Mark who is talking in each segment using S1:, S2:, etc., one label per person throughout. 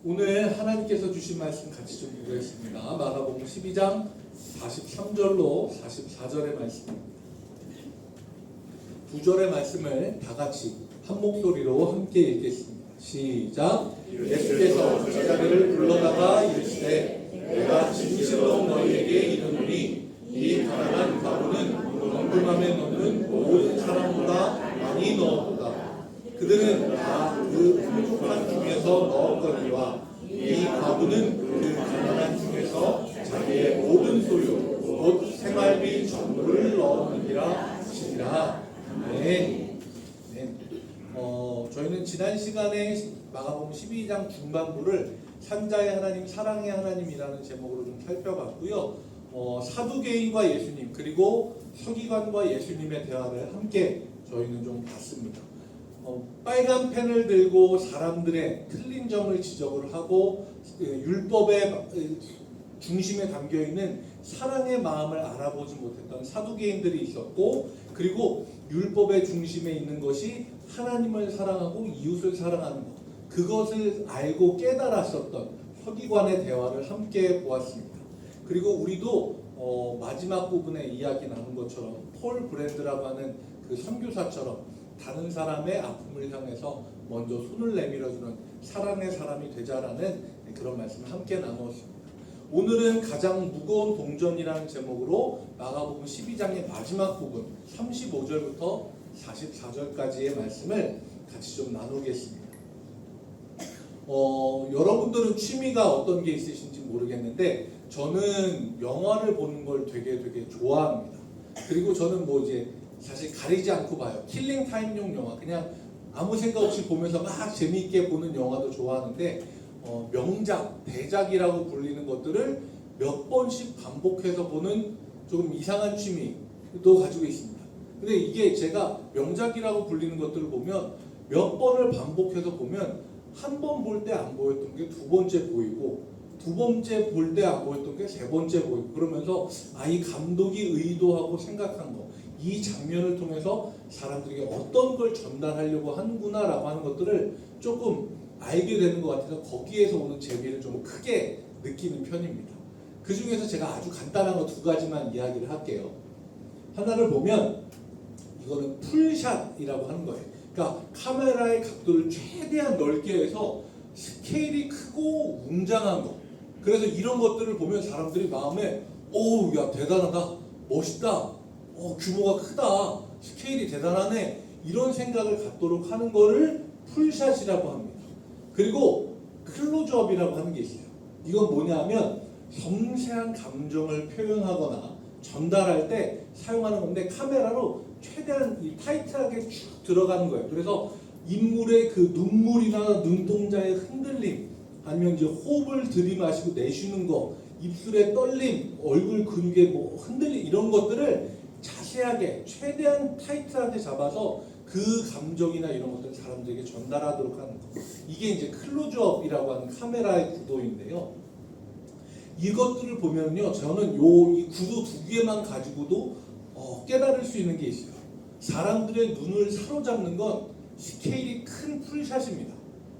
S1: 오늘 하나님께서 주신 말씀 같이 좀 보겠습니다. 마가복음 12장 43절로 44절의 말씀입니다. 두 절의 말씀을 다 같이 한 목소리로 함께 읽겠습니다. 시작. 예수께서 제자들을 불러다가 이르시되 내가 진실로 너희에게 이르노니 이 가난한 가루는 엉금함에 넣는 모든 사람보다 많이 넣었도다. 그들은 다 그 풍족한 중에서 넣었거니와 이 가부는 그 가난한 중에서 자기의 모든 소유 곧 생활비 전부를 넣었느니라 하시니라. 아멘. 저희는 지난 시간에 마가복음 12장 중반부를 산자의 하나님, 사랑의 하나님이라는 제목으로 좀 살펴봤고요. 사두개인과 예수님 그리고 서기관과 예수님의 대화를 함께 저희는 좀 봤습니다. 빨간 펜을 들고 사람들의 틀린 점을 지적을 하고 율법의 중심에 담겨있는 사랑의 마음을 알아보지 못했던 사두개인들이 있었고, 그리고 율법의 중심에 있는 것이 하나님을 사랑하고 이웃을 사랑하는 것, 그것을 알고 깨달았었던 서기관의 대화를 함께 보았습니다. 그리고 우리도 마지막 부분에 이야기 나눈 것처럼 폴 브랜드라고 하는 그 선교사처럼 다른 사람의 아픔을 향해서 먼저 손을 내밀어주는 사랑의 사람이 되자라는 그런 말씀을 함께 나누었습니다. 오늘은 가장 무거운 동전이라는 제목으로 마가복음 12장의 마지막 부분 35절부터 44절까지의 말씀을 같이 좀 나누겠습니다. 여러분들은 취미가 어떤 게 있으신지 모르겠는데 저는 영화를 보는 걸 되게 좋아합니다. 그리고 저는 이제 사실 가리지 않고 봐요. 킬링 타임용 영화, 그냥 아무 생각 없이 보면서 막 재미있게 보는 영화도 좋아하는데 명작, 대작이라고 불리는 것들을 몇 번씩 반복해서 보는 조금 이상한 취미도 가지고 있습니다. 근데 이게 제가 명작이라고 불리는 것들을 보면 몇 번을 반복해서 보면 한 번 볼 때 안 보였던 게 두 번째 보이고, 두 번째 볼 때 안 보였던 게 세 번째 보이고, 그러면서 이 감독이 의도하고 생각한 거, 이 장면을 통해서 사람들에게 어떤 걸 전달하려고 하는구나 라고 하는 것들을 조금 알게 되는 것 같아서 거기에서 오는 재미를 좀 크게 느끼는 편입니다. 그 중에서 제가 아주 간단한 거 두 가지만 이야기를 할게요. 하나를 보면 이거는 풀샷이라고 하는 거예요. 그러니까 카메라의 각도를 최대한 넓게 해서 스케일이 크고 웅장한 거. 그래서 이런 것들을 보면 사람들이 마음에 야 대단하다, 멋있다, 규모가 크다, 스케일이 대단하네, 이런 생각을 갖도록 하는 거를 풀샷이라고 합니다. 그리고 클로즈업이라고 하는 게 있어요. 이건 뭐냐면 섬세한 감정을 표현하거나 전달할 때 사용하는 건데, 카메라로 최대한 타이트하게 쭉 들어가는 거예요. 그래서 인물의 그 눈물이나 눈동자의 흔들림, 아니면 이제 호흡을 들이마시고 내쉬는 거, 입술의 떨림, 얼굴 근육의 흔들림, 이런 것들을 자세하게 최대한 타이트하게 잡아서 그 감정이나 이런 것들을 사람들에게 전달하도록 하는 거, 이게 이제 클로즈업이라고 하는 카메라의 구도인데요. 이것들을 보면요, 저는 이 구도 두 개만 가지고도 깨달을 수 있는 게 있어요. 사람들의 눈을 사로잡는 건 스케일이 큰 풀샷입니다.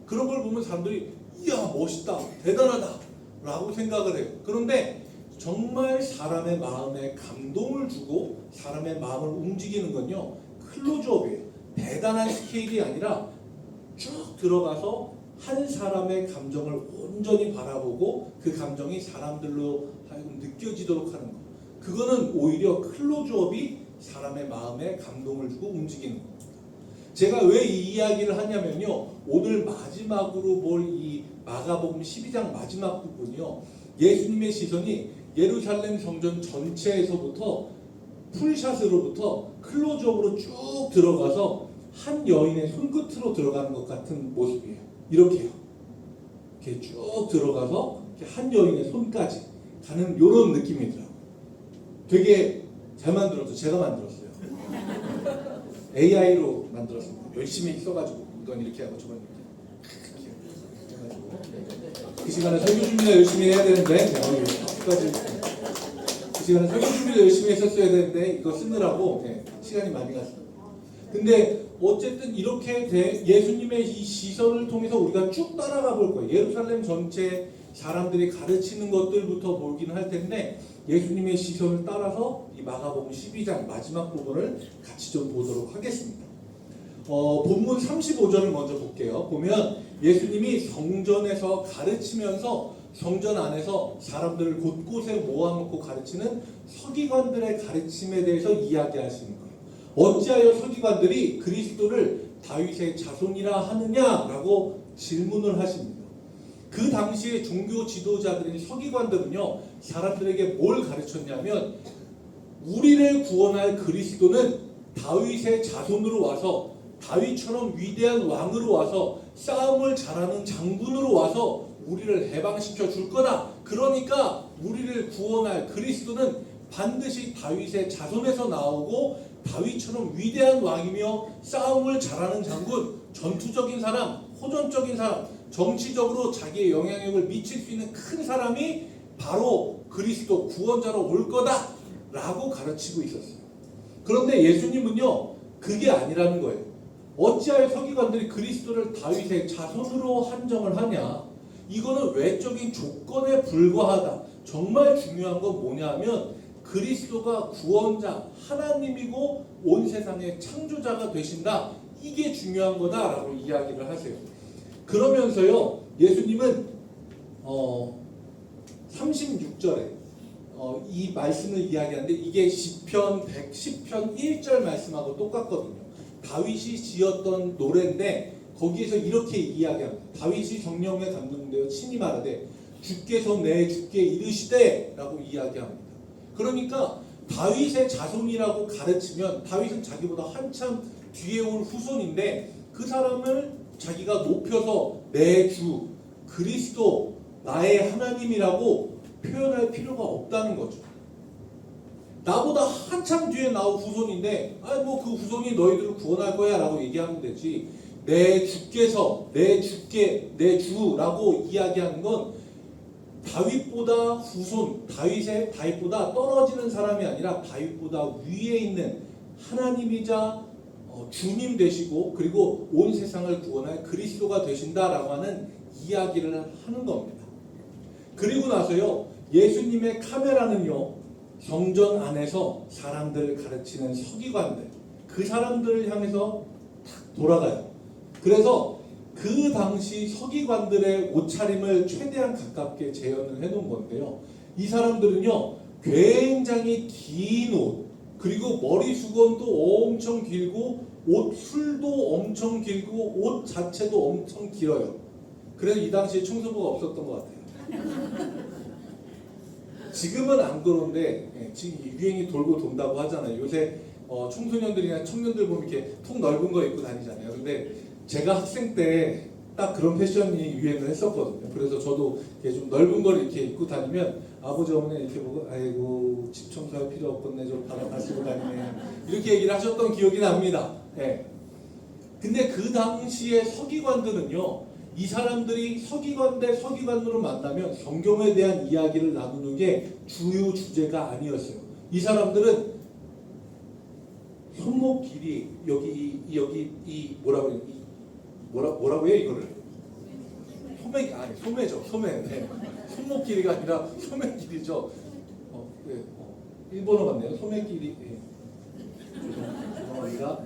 S1: 그런 걸 보면 사람들이 이야 멋있다, 대단하다 라고 생각을 해요. 그런데 정말 사람의 마음에 감동을 주고 사람의 마음을 움직이는 건요, 클로즈업이에요. 대단한 스케일이 아니라 쭉 들어가서 한 사람의 감정을 온전히 바라보고 그 감정이 사람들로 하여금 느껴지도록 하는 거, 그거는 오히려 클로즈업이 사람의 마음에 감동을 주고 움직이는 겁니다. 제가 왜 이 이야기를 하냐면요, 오늘 마지막으로 볼 이 마가복음 12장 마지막 부분이요, 예수님의 시선이 예루살렘 성전 전체에서부터 풀샷으로부터 클로즈업으로 쭉 들어가서 한 여인의 손끝으로 들어가는 것 같은 모습이에요. 이렇게요. 이렇게 쭉 들어가서 한 여인의 손까지 가는 이런 느낌이더라고요. 되게 잘 만들었죠. 제가 만들었어요. AI로 만들었습니다. 열심히 써가지고 이건 이렇게 하고 저건 이렇게 해가지고 그 시간에 설교 준비를 열심히 해야 되는데 그 시간에 설교 준비를 열심히 했었어야 되는데 이거 쓰느라고 시간이 많이 갔어요. 근데 어쨌든 이렇게 예수님의 이 시선을 통해서 우리가 쭉 따라가 볼 거예요. 예루살렘 전체 사람들이 가르치는 것들부터 보긴 할 텐데 예수님의 시선을 따라서 이 마가복음 12장 마지막 부분을 같이 좀 보도록 하겠습니다. 본문 35절을 먼저 볼게요. 보면 예수님이 성전에서 가르치면서 성전 안에서 사람들을 곳곳에 모아놓고 가르치는 서기관들의 가르침에 대해서 이야기하시는 거예요. 어찌하여 서기관들이 그리스도를 다윗의 자손이라 하느냐라고 질문을 하십니다. 그 당시에 종교 지도자들인 서기관들은요, 사람들에게 뭘 가르쳤냐면 우리를 구원할 그리스도는 다윗의 자손으로 와서 다윗처럼 위대한 왕으로 와서 싸움을 잘하는 장군으로 와서 우리를 해방시켜 줄 거다. 그러니까 우리를 구원할 그리스도는 반드시 다윗의 자손에서 나오고 다윗처럼 위대한 왕이며 싸움을 잘하는 장군, 전투적인 사람, 호전적인 사람, 정치적으로 자기의 영향력을 미칠 수 있는 큰 사람이 바로 그리스도 구원자로 올 거다라고 가르치고 있었어요. 그런데 예수님은요, 그게 아니라는 거예요. 어찌하여 서기관들이 그리스도를 다윗의 자손으로 한정을 하냐? 이거는 외적인 조건에 불과하다. 정말 중요한 건 뭐냐 하면 그리스도가 구원자, 하나님이고 온 세상의 창조자가 되신다. 이게 중요한 거다라고 이야기를 하세요. 그러면서요, 예수님은 36절에 이 말씀을 이야기하는데 이게 시편 110편 1절 말씀하고 똑같거든요. 다윗이 지었던 노래인데 거기에서 이렇게 이야기합니다. 다윗이 성령에 감동되어 친히 말하되 주께서 내 주께 이르시되 라고 이야기합니다. 그러니까 다윗의 자손이라고 가르치면 다윗은 자기보다 한참 뒤에 올 후손인데 그 사람을 자기가 높여서 내 주 그리스도 나의 하나님이라고 표현할 필요가 없다는 거죠. 나보다 한참 뒤에 나올 후손인데 뭐 그 후손이 너희들을 구원할 거야 라고 얘기하면 되지, 내 주께서 내 주라고 이야기하는 건 다윗보다 후손, 다윗보다 떨어지는 사람이 아니라 다윗보다 위에 있는 하나님이자 주님 되시고 그리고 온 세상을 구원할 그리스도가 되신다라고 하는 이야기를 하는 겁니다. 그리고 나서요, 예수님의 카메라는요, 성전 안에서 사람들을 가르치는 서기관들, 그 사람들을 향해서 탁 돌아가요. 그래서 그 당시 서기관들의 옷차림을 최대한 가깝게 재현을 해놓은 건데요. 이 사람들은요, 굉장히 긴 옷, 그리고 머리 수건도 엄청 길고 옷술도 엄청 길고 옷 자체도 엄청 길어요. 그래서 이 당시에 청소부가 없었던 것 같아요. 지금은 안 그런데 지금 유행이 돌고 돈다고 하잖아요. 요새 청소년들이나 청년들 보면 이렇게 통 넓은 거 입고 다니잖아요. 근데 제가 학생 때 딱 그런 패션이 유행을 했었거든요. 그래서 저도 이렇게 좀 넓은 걸 이렇게 입고 다니면 아버지 어머니 이렇게 보고 아이고 집 청소할 필요 없겠네, 좀 바람 가시고 다니네, 이렇게 얘기를 하셨던 기억이 납니다. 근데 그 당시에 서기관들은요, 이 사람들이 서기관 대 서기관으로 만나면 성경에 대한 이야기를 나누는 게 주요 주제가 아니었어요. 이 사람들은 손목 길이 여기 이 뭐라고 해요 이거를? 소매죠. 네. 손목 길이가 아니라 소매 길이죠. 일본어 같네요. 소매 길이. 죄송합니다.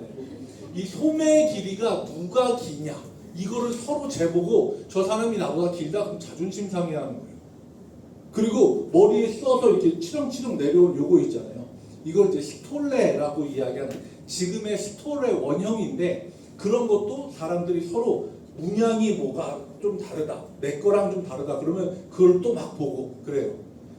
S1: 이 소매 길이가 누가 기냐, 이거를 서로 재보고 저 사람이 나보다 길다 그럼 자존심 상해하는 거예요. 그리고 머리에 써서 이렇게 치렁치렁 내려온 요거 있잖아요. 이걸 이제 스톨레라고 이야기하는 지금의 스톨레 원형인데, 그런 것도 사람들이 서로 문양이 뭐가 좀 다르다, 내 거랑 좀 다르다 그러면 그걸 또 막 보고 그래요.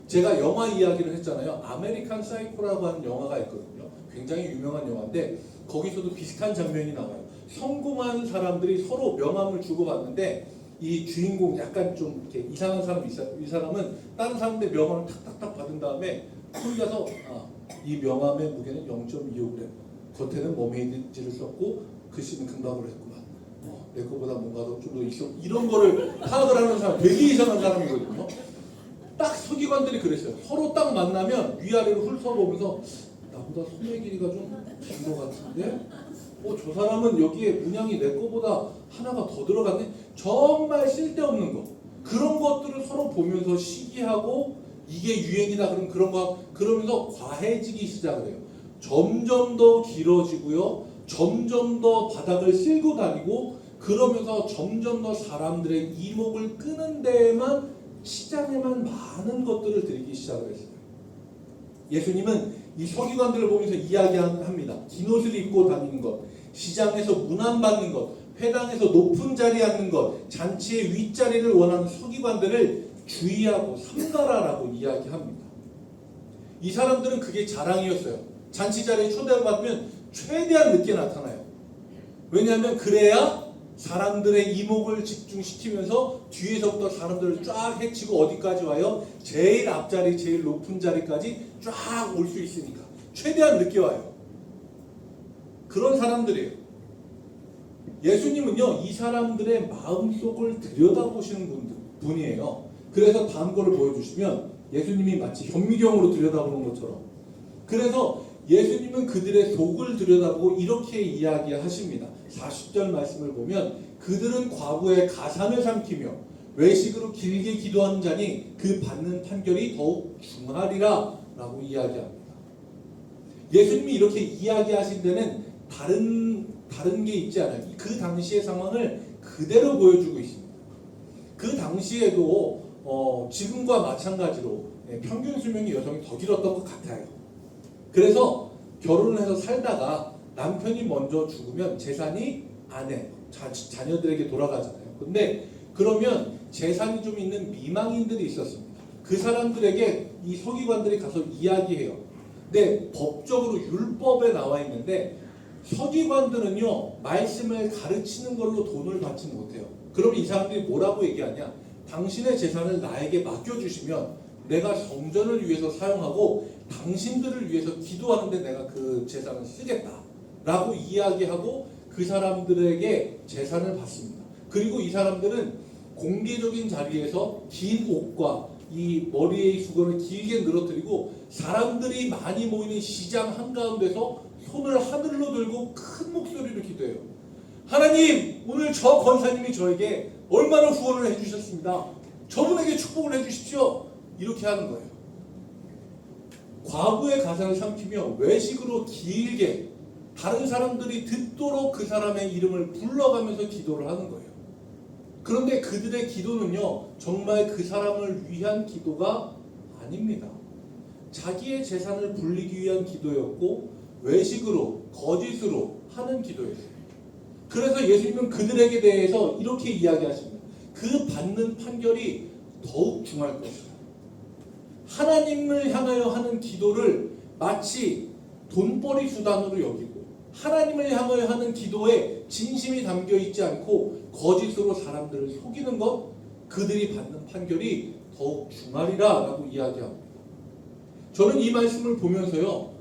S1: 제가 영화 이야기를 했잖아요. 아메리칸 사이코라고 하는 영화가 있거든요. 굉장히 유명한 영화인데 거기서도 비슷한 장면이 나와요. 성공한 사람들이 서로 명함을 주고받는데 이 주인공 약간 좀 이렇게 이상한 사람이 있어요. 이 사람은 다른 사람들 명함을 탁탁탁 받은 다음에 혼자서 이 명함의 무게는 0.25g, 겉에는 머메이드지를 썼고 글씨는 금방으로 했구만. 내 거보다 뭔가 좀 더 있어. 이런 거를 파악을 하는 사람, 되게 이상한 사람이거든요. 딱 서기관들이 그랬어요. 서로 딱 만나면 위아래로 훑어보면서 나보다 손의 길이가 좀 긴 것 같은데? 저 사람은 여기에 문양이 내 거보다 하나가 더 들어갔네. 정말 쓸데없는 거. 그런 것들을 서로 보면서 시기하고 이게 유행이다 그럼 그런 거 그러면서 과해지기 시작을 해요. 점점 더 길어지고요. 점점 더 바닥을 쓸고 다니고 그러면서 점점 더 사람들의 이목을 끄는 데에만 시장에만 많은 것들을 들이기 시작을 했어요. 예수님은 이 서기관들을 보면서 이야기합니다. 긴 옷을 입고 다니는 것, 시장에서 문안받는 것, 회당에서 높은 자리에 앉는 것, 잔치의 윗자리를 원하는 서기관들을 주의하고 삼가라라고 이야기합니다. 이 사람들은 그게 자랑이었어요. 잔치 자리에 초대받으면 최대한 늦게 나타나요. 왜냐하면 그래야 사람들의 이목을 집중시키면서 뒤에서부터 사람들을 쫙 해치고 어디까지 와요? 제일 앞자리, 제일 높은 자리까지 쫙 올 수 있으니까 최대한 늦게 와요. 그런 사람들이에요. 예수님은요, 이 사람들의 마음속을 들여다보시는 분이에요. 그래서 다음 거를 보여주시면 예수님이 마치 현미경으로 들여다보는 것처럼, 그래서 예수님은 그들의 속을 들여다보고 이렇게 이야기하십니다. 40절 말씀을 보면 그들은 과부의 가산을 삼키며 외식으로 길게 기도하는 자니 그 받는 판결이 더욱 중하리라 라고 이야기합니다. 예수님이 이렇게 이야기하신 데는 다른 게 있지 않아요. 그 당시의 상황을 그대로 보여주고 있습니다. 그 당시에도 지금과 마찬가지로 평균 수명이 여성이 더 길었던 것 같아요. 그래서 결혼을 해서 살다가 남편이 먼저 죽으면 재산이 아내, 자녀들에게 돌아가잖아요. 근데 그러면 재산이 좀 있는 미망인들이 있었습니다. 그 사람들에게 이 서기관들이 가서 이야기해요. 근데 법적으로 율법에 나와 있는데 서기관들은요, 말씀을 가르치는 걸로 돈을 받지 못해요. 그러면 이 사람들이 뭐라고 얘기하냐? 당신의 재산을 나에게 맡겨주시면 내가 성전을 위해서 사용하고 당신들을 위해서 기도하는데 내가 그 재산을 쓰겠다 라고 이야기하고 그 사람들에게 재산을 받습니다. 그리고 이 사람들은 공개적인 자리에서 긴 옷과 이 머리의 수건을 길게 늘어뜨리고 사람들이 많이 모이는 시장 한가운데서 손을 하늘로 들고 큰 목소리로 기도해요. 하나님, 오늘 저 권사님이 저에게 얼마나 후원을 해주셨습니다. 저분에게 축복을 해주십시오. 이렇게 하는 거예요. 과부의 가산을 삼키며 외식으로 길게 다른 사람들이 듣도록 그 사람의 이름을 불러가면서 기도를 하는 거예요. 그런데 그들의 기도는요, 정말 그 사람을 위한 기도가 아닙니다. 자기의 재산을 불리기 위한 기도였고 외식으로, 거짓으로 하는 기도였어요. 그래서 예수님은 그들에게 대해서 이렇게 이야기하십니다. 그 받는 판결이 더욱 중할 것이다. 하나님을 향하여 하는 기도를 마치 돈벌이 수단으로 여기고 하나님을 향하여 하는 기도에 진심이 담겨 있지 않고 거짓으로 사람들을 속이는 것, 그들이 받는 판결이 더욱 중하리라 라고 이야기합니다. 저는 이 말씀을 보면서요,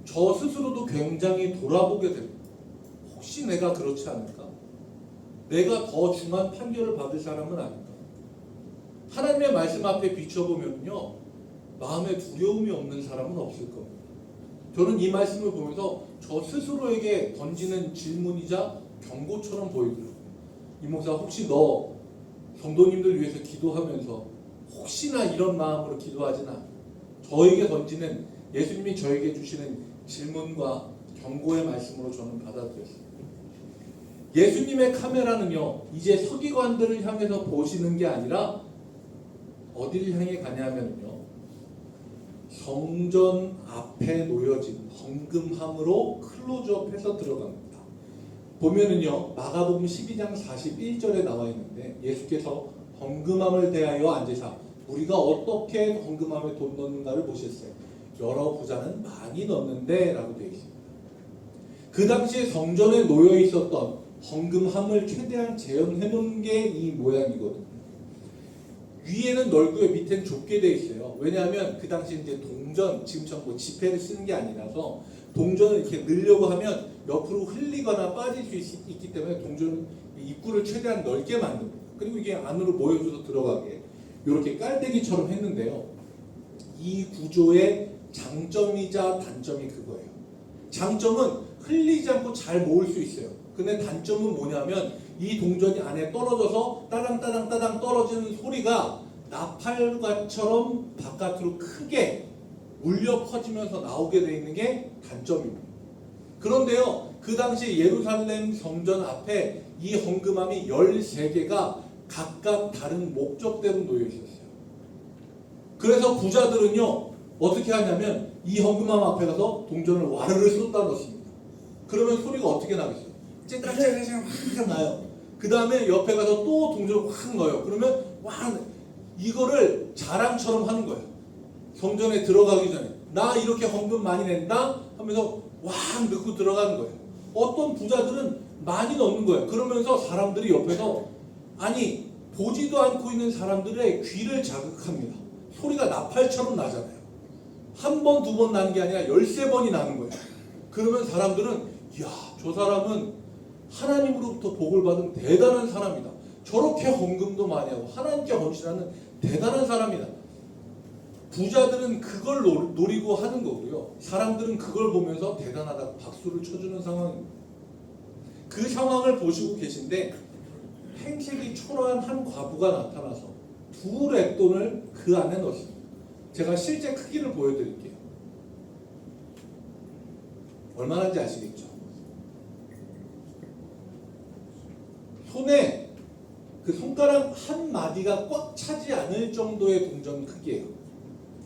S1: 저 스스로도 굉장히 돌아보게 됩니다. 혹시 내가 그렇지 않을까? 내가 더 중한 판결을 받을 사람은 아닐까? 하나님의 말씀 앞에 비춰보면요, 마음에 두려움이 없는 사람은 없을 겁니다. 저는 이 말씀을 보면서 저 스스로에게 던지는 질문이자 경고처럼 보이더라고요. 이 목사, 혹시 너 성도님들 위해서 기도하면서 혹시나 이런 마음으로 기도하지나? 저에게 던지는, 예수님이 저에게 주시는 질문과 경고의 말씀으로 저는 받아들였습니다. 예수님의 카메라는요, 이제 서기관들을 향해서 보시는 게 아니라 어디를 향해 가냐면요, 성전 앞에 놓여진 헌금함으로 클로즈업해서 들어갑니다. 보면은요, 마가복음 12장 41절에 나와 있는데 예수께서 헌금함을 대하여 앉으사 우리가 어떻게 헌금함에 돈 넣는가를 보셨어요. 여러 부자는 많이 넣는데 라고 되어 있습니다. 그 당시에 성전에 놓여 있었던 헌금함을 최대한 재현해 놓은 게 이 모양이거든요. 위에는 넓고요, 밑에는 좁게 되어 있어요. 왜냐하면 그 당시 이제 동전, 지금처럼 뭐 지폐를 쓰는 게 아니라서 동전을 이렇게 넣으려고 하면 옆으로 흘리거나 빠질 수 있기 때문에 동전 입구를 최대한 넓게 만듭니다. 그리고 이게 안으로 모여져서 들어가게 이렇게 깔때기처럼 했는데요. 이 구조의 장점이자 단점이 그거예요. 장점은 흘리지 않고 잘 모을 수 있어요. 근데 단점은 뭐냐면 이 동전이 안에 떨어져서 따당 떨어지는 소리가 나팔과처럼 바깥으로 크게 울려 퍼지면서 나오게 되어 있는 게 단점입니다. 그런데요, 그 당시 예루살렘 성전 앞에 이 헌금함이 13개가 각각 다른 목적대로 놓여 있었어요. 그래서 부자들은요, 어떻게 하냐면 이 헌금함 앞에 가서 동전을 와르르 쏟아 넣습니다. 그러면 소리가 어떻게 나겠어요? 쨍쨍쨍쨍 확 나요. 그 다음에 옆에 가서 또 동전을 확 넣어요. 그러면 와, 이거를 자랑처럼 하는 거예요. 성전에 들어가기 전에 나 이렇게 헌금 많이 낸다 하면서 와 넣고 들어가는 거예요. 어떤 부자들은 많이 넣는 거예요. 그러면서 사람들이 옆에서 아니 보지도 않고 있는 사람들의 귀를 자극합니다. 소리가 나팔처럼 나잖아요. 한 번, 두 번 나는 게 아니라 13번이 나는 거예요. 그러면 사람들은 이야, 저 사람은 하나님으로부터 복을 받은 대단한 사람이다. 저렇게 헌금도 많이 하고 하나님께 헌신하는 대단한 사람이다. 부자들은 그걸 노리고 하는 거고요. 사람들은 그걸 보면서 대단하다 박수를 쳐주는 상황입니다. 그 상황을 보시고 계신데 행색이 초라한 한 과부가 나타나서 두 랩돈을 그 안에 넣습니다. 제가 실제 크기를 보여드릴게요. 얼마나인지 아시겠죠? 손에 그 손가락 한 마디가 꽉 차지 않을 정도의 동전 크기예요.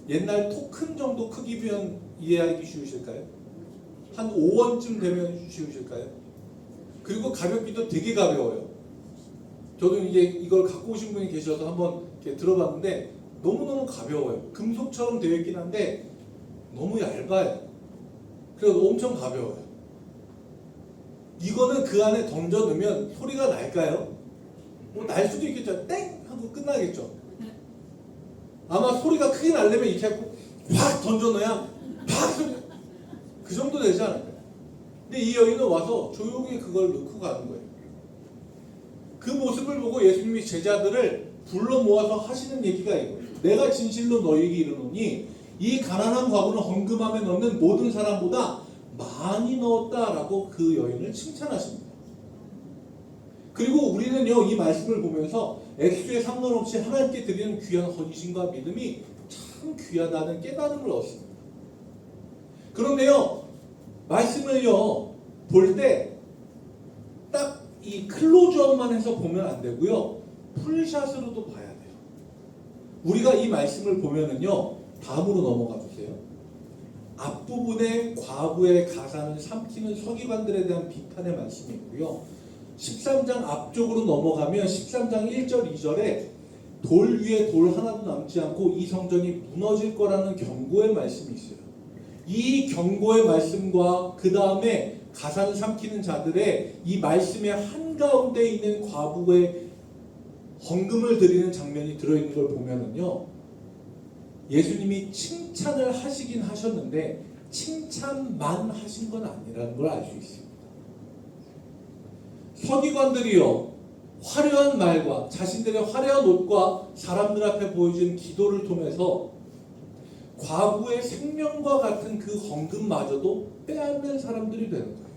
S1: 옛날 토큰 정도 크기면 이해하기 쉬우실까요? 한 5원쯤 되면 쉬우실까요? 그리고 가볍기도 되게 가벼워요. 저도 이제 이걸 갖고 오신 분이 계셔서 한번 이렇게 들어봤는데 너무너무 가벼워요. 금속처럼 되어 있긴 한데 너무 얇아요. 그래서 엄청 가벼워요. 이거는 그 안에 던져 넣으면 소리가 날까요? 뭐 날 수도 있겠죠. 땡! 하고 끝나겠죠. 아마 소리가 크게 나려면 이렇게 하고 확 던져 넣어야 팍 소리 그 정도 되지 않을까요? 근데 이 여인은 와서 조용히 그걸 넣고 가는 거예요. 그 모습을 보고 예수님이 제자들을 불러 모아서 하시는 얘기가 이거예요. 내가 진실로 너희에게 이르노니 이 가난한 과부는 헌금함에 넣는 모든 사람보다 많이 넣었다라고 그 여인을 칭찬하십니다. 그리고 우리는요, 이 말씀을 보면서 액수에 상관없이 하나님께 드리는 귀한 헌신과 믿음이 참 귀하다는 깨달음을 얻습니다. 그런데요, 말씀을요 볼 때 딱 이 클로즈업만 해서 보면 안 되고요, 풀샷으로도 봐야 돼요. 우리가 이 말씀을 보면은요, 다음으로 넘어가 보세요. 앞부분에 과부의 가산을 삼키는 서기관들에 대한 비판의 말씀이 있고요. 13장 앞쪽으로 넘어가면 13장 1절 2절에 돌 위에 돌 하나도 남지 않고 이 성전이 무너질 거라는 경고의 말씀이 있어요. 이 경고의 말씀과 그 다음에 가산을 삼키는 자들의 이 말씀의 한가운데 있는 과부의 헌금을 드리는 장면이 들어있는 걸 보면은요, 예수님이 칭찬을 하시긴 하셨는데 칭찬만 하신 건 아니라는 걸 알 수 있습니다. 서기관들이요, 화려한 말과 자신들의 화려한 옷과 사람들 앞에 보여준 기도를 통해서 과부의 생명과 같은 그 헌금마저도 빼앗는 사람들이 되는 거예요.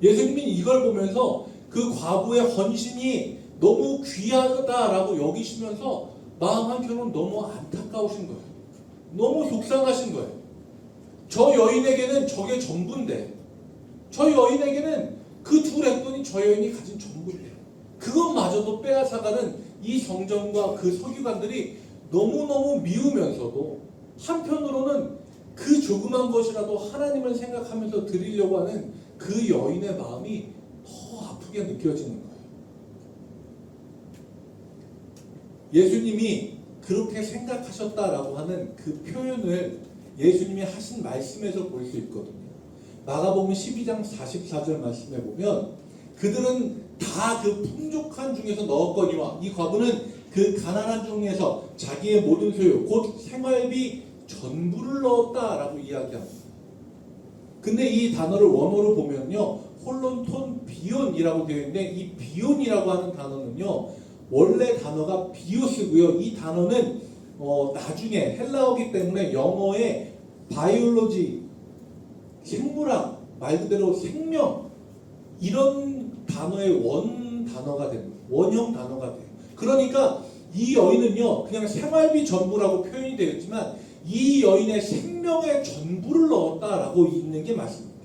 S1: 예수님이 이걸 보면서 그 과부의 헌신이 너무 귀하다라고 여기시면서 마음 한켠으로 너무 안타까우신 거예요. 너무 속상하신 거예요. 저 여인에게는 저게 전부인데, 저 여인에게는 그 두 랩돈이 저 여인이 가진 전부인데, 그것마저도 빼앗아가는 이 성전과 그 서기관들이 너무너무 미우면서도 한편으로는 그 조그만 것이라도 하나님을 생각하면서 드리려고 하는 그 여인의 마음이 더 아프게 느껴지는 거예요. 예수님이 그렇게 생각하셨다라고 하는 그 표현을 예수님이 하신 말씀에서 볼 수 있거든요. 마가복음 12장 44절 말씀에 보면 그들은 다 그 풍족한 중에서 넣었거니와 이 과부는 그 가난한 중에서 자기의 모든 소유 곧 생활비 전부를 넣었다라고 이야기합니다. 근데 이 단어를 원어로 보면요, 홀론톤 비온이라고 되어 있는데 이 비온이라고 하는 단어는요, 원래 단어가 비오스고요. 이 단어는 나중에 헬라어기 때문에 영어의 바이올로지, 생물학 말 그대로 생명 이런 단어의 원 단어가 됩니다. 원형 단어가 돼요. 그러니까 이 여인은요 그냥 생활비 전부라고 표현이 되어 있지만 이 여인의 생명의 전부를 넣었다라고 있는 게 맞습니다.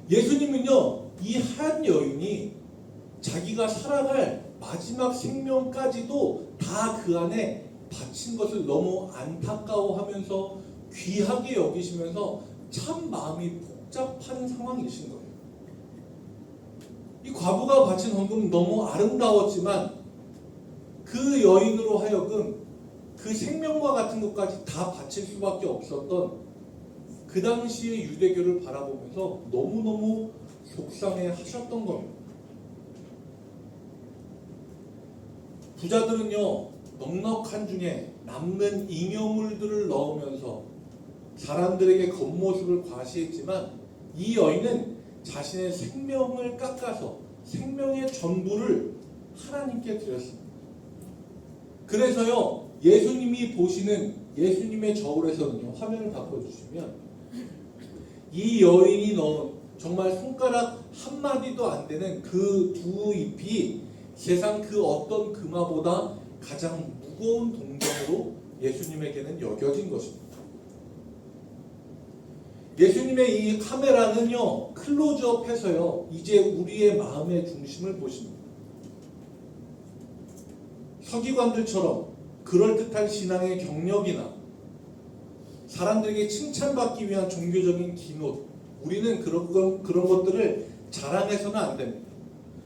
S1: 예수님은요 이 한 여인이 자기가 살아갈 마지막 생명까지도 다 그 안에 바친 것을 너무 안타까워하면서 귀하게 여기시면서 참 마음이 복잡한 상황이신 거예요. 이 과부가 바친 헌금은 너무 아름다웠지만 그 여인으로 하여금 그 생명과 같은 것까지 다 바칠 수밖에 없었던 그 당시의 유대교를 바라보면서 너무너무 속상해 하셨던 겁니다. 부자들은요 넉넉한 중에 남는 잉여물들을 넣으면서 사람들에게 겉모습을 과시했지만 이 여인은 자신의 생명을 깎아서 생명의 전부를 하나님께 드렸습니다. 그래서요 예수님이 보시는 예수님의 저울에서는요 화면을 바꿔주시면 이 여인이 넣은 정말 손가락 한마디도 안 되는 그 두 잎이 세상 그 어떤 금화보다 가장 무거운 동정으로 예수님에게는 여겨진 것입니다. 예수님의 이 카메라는요 클로즈업해서요 이제 우리의 마음의 중심을 보십니다. 서기관들처럼 그럴듯한 신앙의 경력이나 사람들에게 칭찬받기 위한 종교적인 기노 우리는 그런 것들을 자랑해서는 안 됩니다.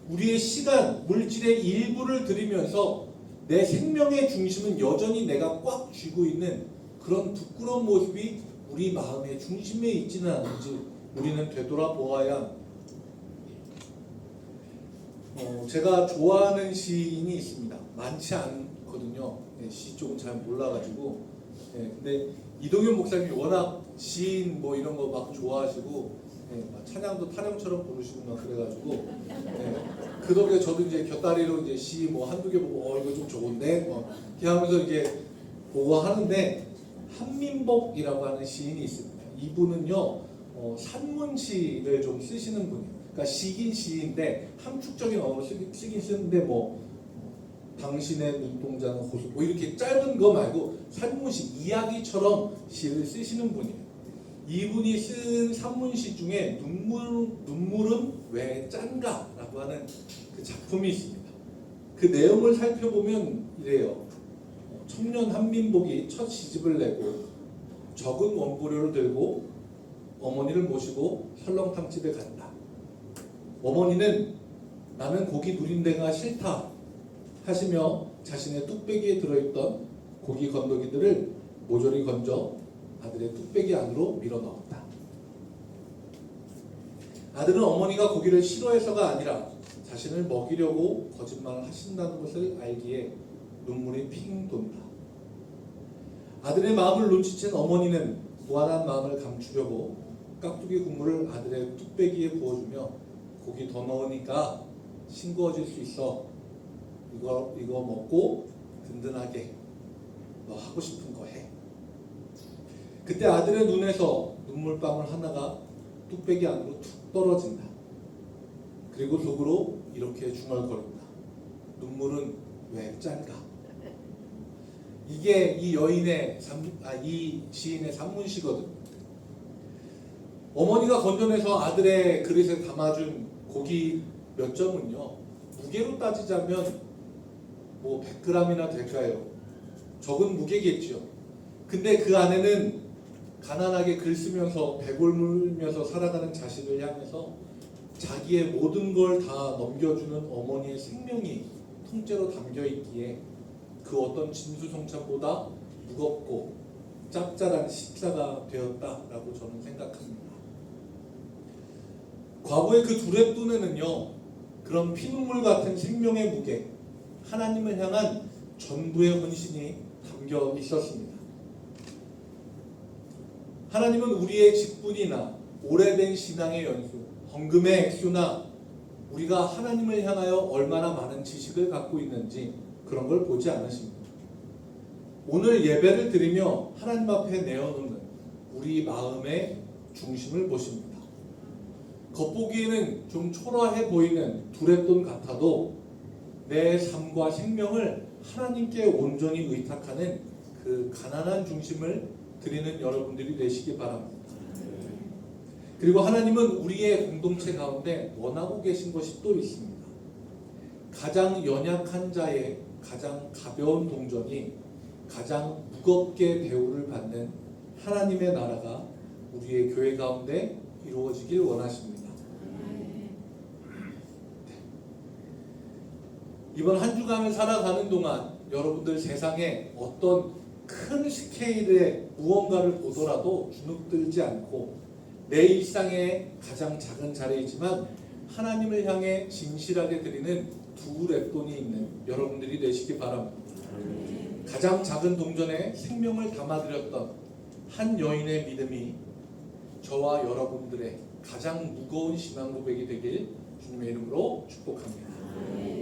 S1: 우리의 시간, 물질의 일부를 들이면서 내 생명의 중심은 여전히 내가 꽉 쥐고 있는 그런 부끄러운 모습이 우리 마음의 중심에 있지는 않은지 우리는 되돌아보아야 제가 좋아하는 시인이 있습니다. 많지 않거든요. 시 쪽은 잘 몰라가지고 근데 이동현 목사님이 워낙 시인 뭐 이런 거 막 좋아하시고 막 찬양도 타령처럼 부르시고 막 그래가지고 그 덕에 저도 이제 곁다리로 이제 시 뭐 한두 개 보고 이거 좀 좋은데 뭐 이렇게 하면서 이게 보고 하는데 한민복이라고 하는 시인이 있습니다. 이분은요 산문시를 좀 쓰시는 분이에요. 그러니까 시긴 시인데 함축적인 언어로 쓰긴 쓰는데 뭐 당신의 눈동자는 호수 뭐 이렇게 짧은 거 말고 산문시 이야기처럼 시를 쓰시는 분이에요. 이분이 쓴 산문시 중에 눈물은 왜 짠가라고 하는 그 작품이 있습니다. 그 내용을 살펴보면 이래요. 청년 한민복이 첫 시집을 내고 적은 원고료를 들고 어머니를 모시고 설렁탕집에 간다. 어머니는 나는 고기 누린내가 싫다 하시며 자신의 뚝배기에 들어있던 고기 건더기들을 모조리 건져 아들의 뚝배기 안으로 밀어넣었다. 아들은 어머니가 고기를 싫어해서가 아니라 자신을 먹이려고 거짓말을 하신다는 것을 알기에 눈물이 핑 돈다. 아들의 마음을 눈치챈 어머니는 무한한 마음을 감추려고 깍두기 국물을 아들의 뚝배기에 부어주며 고기 더 넣으니까 싱거워질 수 있어. 이거 먹고 든든하게 너 하고 싶은 거 해. 그때 아들의 눈에서 눈물방울 하나가 뚝배기 안으로 툭 떨어진다. 그리고 속으로 이렇게 중얼거린다. 눈물은 왜 짠가? 이게 이 여인의 이 시인의 산문시거든요. 어머니가 건져내서 아들의 그릇에 담아준 고기 몇 점은요 무게로 따지자면 뭐 100g이나 될까요? 적은 무게겠죠. 근데 그 안에는 가난하게 글 쓰면서 배골물면서 살아가는 자식을 향해서 자기의 모든 걸 다 넘겨주는 어머니의 생명이 통째로 담겨 있기에 그 어떤 진수성찬보다 무겁고 짭짤한 식사가 되었다라고 저는 생각합니다. 과거의 그 둘의 눈에는요 그런 피눈물 같은 생명의 무게, 하나님을 향한 전부의 헌신이 담겨 있었습니다. 하나님은 우리의 직분이나 오래된 신앙의 연수, 헌금의 액수나 우리가 하나님을 향하여 얼마나 많은 지식을 갖고 있는지 그런 걸 보지 않으십니다. 오늘 예배를 드리며 하나님 앞에 내어놓는 우리 마음의 중심을 보십니다. 겉보기에는 좀 초라해 보이는 두레돈 같아도 내 삶과 생명을 하나님께 온전히 의탁하는 그 가난한 중심을 드리는 여러분들이 되시기 바랍니다. 그리고 하나님은 우리의 공동체 가운데 원하고 계신 것이 또 있습니다. 가장 연약한 자의 가장 가벼운 동전이 가장 무겁게 대우를 받는 하나님의 나라가 우리의 교회 가운데 이루어지길 원하십니다. 이번 한 주간을 살아가는 동안 여러분들 세상에 어떤 큰 스케일의 무언가를 보더라도 주눅들지 않고 내 일상의 가장 작은 자리이지만 하나님을 향해 진실하게 드리는 두 랩돈이 있는 여러분들이 되시기 바랍니다. 가장 작은 동전에 생명을 담아드렸던 한 여인의 믿음이 저와 여러분들의 가장 무거운 신앙 고백이 되길 주님의 이름으로 축복합니다.